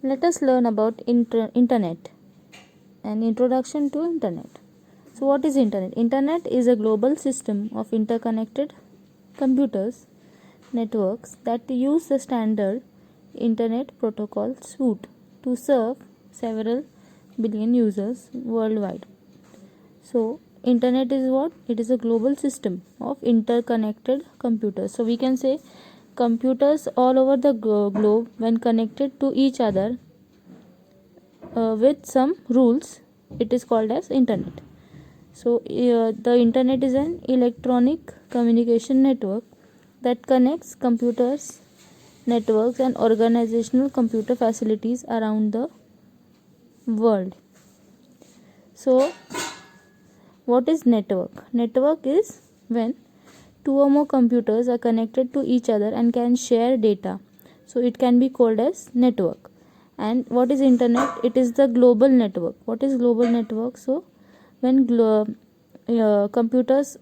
Let us learn about internet. An introduction to internet. So what is internet? Internet is a global system of interconnected computers networks that use the standard internet protocol suite to serve several billion users worldwide. So internet is what? It is a global system of interconnected computers. So we can say computers all over the globe, when connected to each other with some rules, it is called as internet. So the internet is an electronic communication network that connects computers, networks and organizational computer facilities around the world. So what is network? Network is when two or more computers are connected to each other and can share data. So it can be called as network. And what is internet? It is the global network. What is global network? So when computers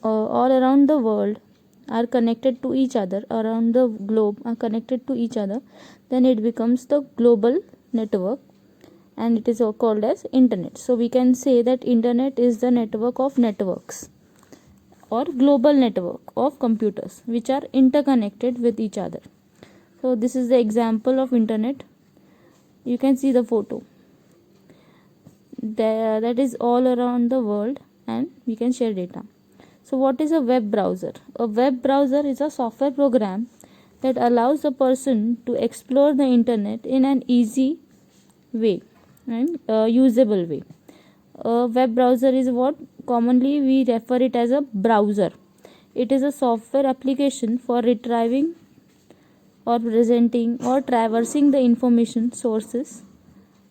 all around the world are connected to each other, around the globe are connected to each other, then it becomes the global network and it is called as internet. So we can say that internet is the network of networks or global network of computers which are interconnected with each other. So this is the example of internet. You can see the photo there, that is all around the world and we can share data. So what is a web browser? A web browser is a software program that allows a person to explore the internet in an easy way and usable way. A web browser is what commonly we refer it as a browser. It is a software application for retrieving or presenting or traversing the information sources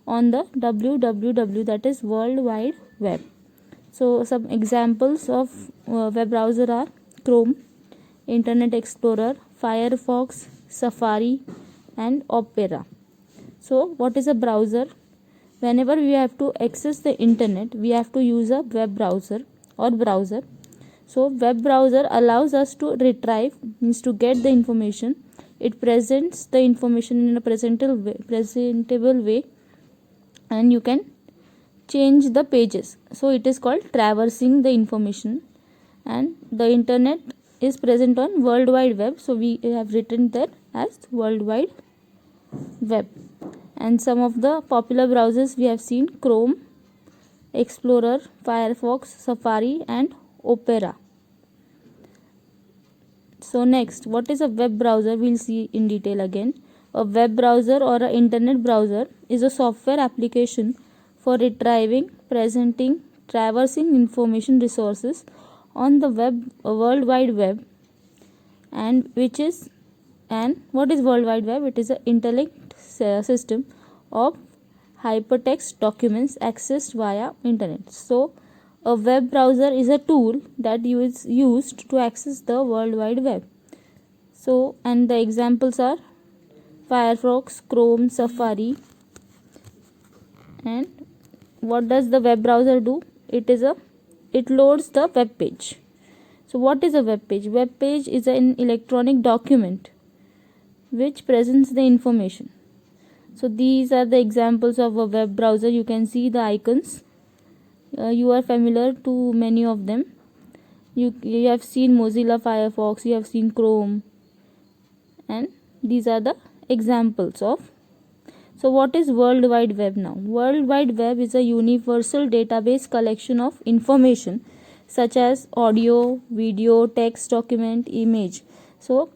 on the www, that is World Wide Web. So some examples of web browser are Chrome, Internet Explorer, Firefox, Safari and Opera. So what is a browser? Whenever we have to access the internet, we have to use a web browser or browser. So web browser allows us to retrieve, means to get the information. It presents the information in a presentable way and you can change the pages. So it is called traversing the information, and the internet is present on World Wide Web, so we have written there as World Wide Web. And some of the popular browsers we have seen: Chrome, Explorer, Firefox, Safari and Opera. So next, what is a web browser? We'll see in detail again. A web browser or an internet browser is a software application for retrieving, presenting, traversing information resources on the World Wide Web, and what is World Wide Web? It is an interlinked system of hypertext documents accessed via internet. So a web browser is a tool that is used to access the World Wide Web. So, and the examples are Firefox, Chrome, Safari. And what does the web browser do? It loads the web page. So what is a web page? Web page is an electronic document which presents the information. So these are the examples of a web browser. You can see the icons. You are familiar to many of them. You have seen Mozilla Firefox, you have seen Chrome, and these are the examples of. So what is World Wide Web now? World Wide Web is a universal database collection of information such as audio, video, text, document, image. So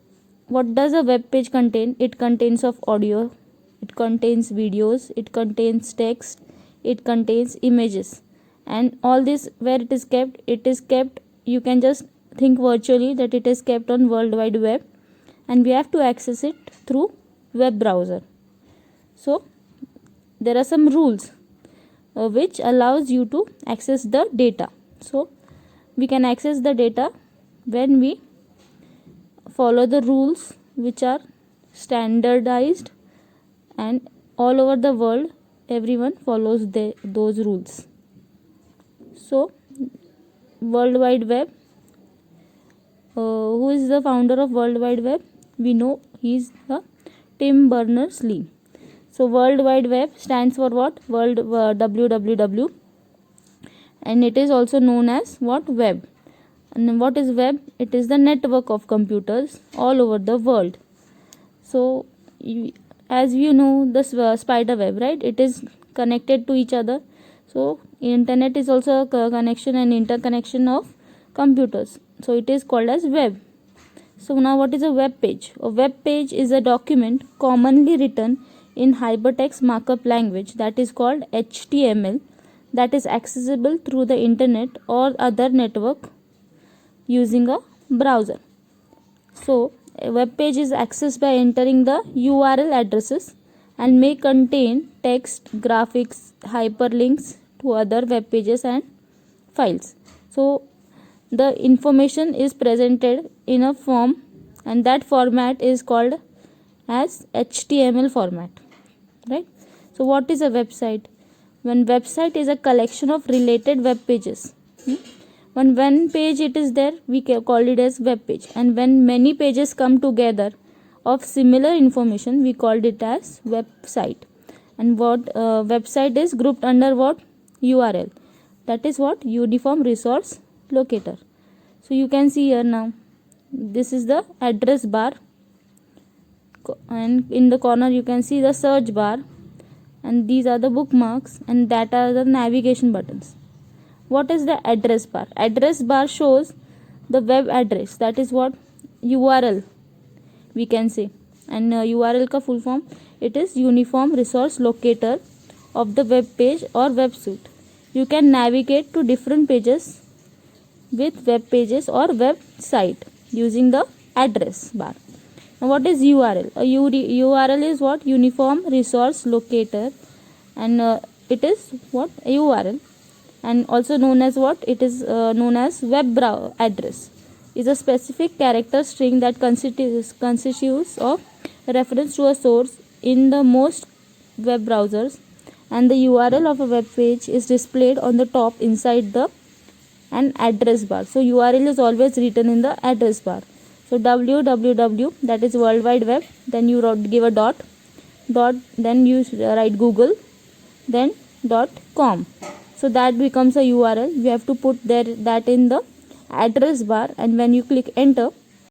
what does a web page contain? It contains of audio, it contains videos, it contains text, it contains images. And all this, where it is kept, you can just think virtually that it is kept on World Wide Web, and we have to access it through web browser. So there are some rules which allows you to access the data. So we can access the data when we follow the rules which are standardized, and all over the world everyone follows those rules. So World Wide Web, who is the founder of World Wide Web? We know he is Tim Berners-Lee. So World Wide Web stands for what? WWW, and it is also known as what? Web. And what is web? It is the network of computers all over the world. So as you know, this spider web, right? It is connected to each other. So internet is also a connection and interconnection of computers. So it is called as web. So now what is a web page? A web page is a document commonly written in hypertext markup language, that is called HTML, that is accessible through the internet or other network using a browser. So a web page is accessed by entering the URL addresses and may contain text, graphics, hyperlinks to other web pages and files. So the information is presented in a form, and that format is called as HTML format, right? So what is a website? When website is a collection of related web pages. When one page it is there, we call it as web page, and when many pages come together of similar information, we called it as website. And what website is grouped under what? URL, that is what? Uniform Resource Locator. So you can see here now, this is the address bar, and in the corner you can see the search bar, and these are the bookmarks, and that are the navigation buttons. What is the address bar? Address bar shows the web address, that is what? URL we can say, and URL ka full form, it is Uniform Resource Locator of the web page or website. You can navigate to different pages with web pages or website using the address bar. Now what is URL? A URL is what? Uniform Resource Locator, and it is what? A URL, and also known as what? It is known as web address, is a specific character string that constitutes of reference to a source in the most web browsers, and the URL of a web page is displayed on the top inside the an address bar. So URL is always written in the address bar. So www, that is World Wide Web, then you give a dot, then you write Google, then .com. So that becomes a URL. You have to put that in the address bar, and when you click enter,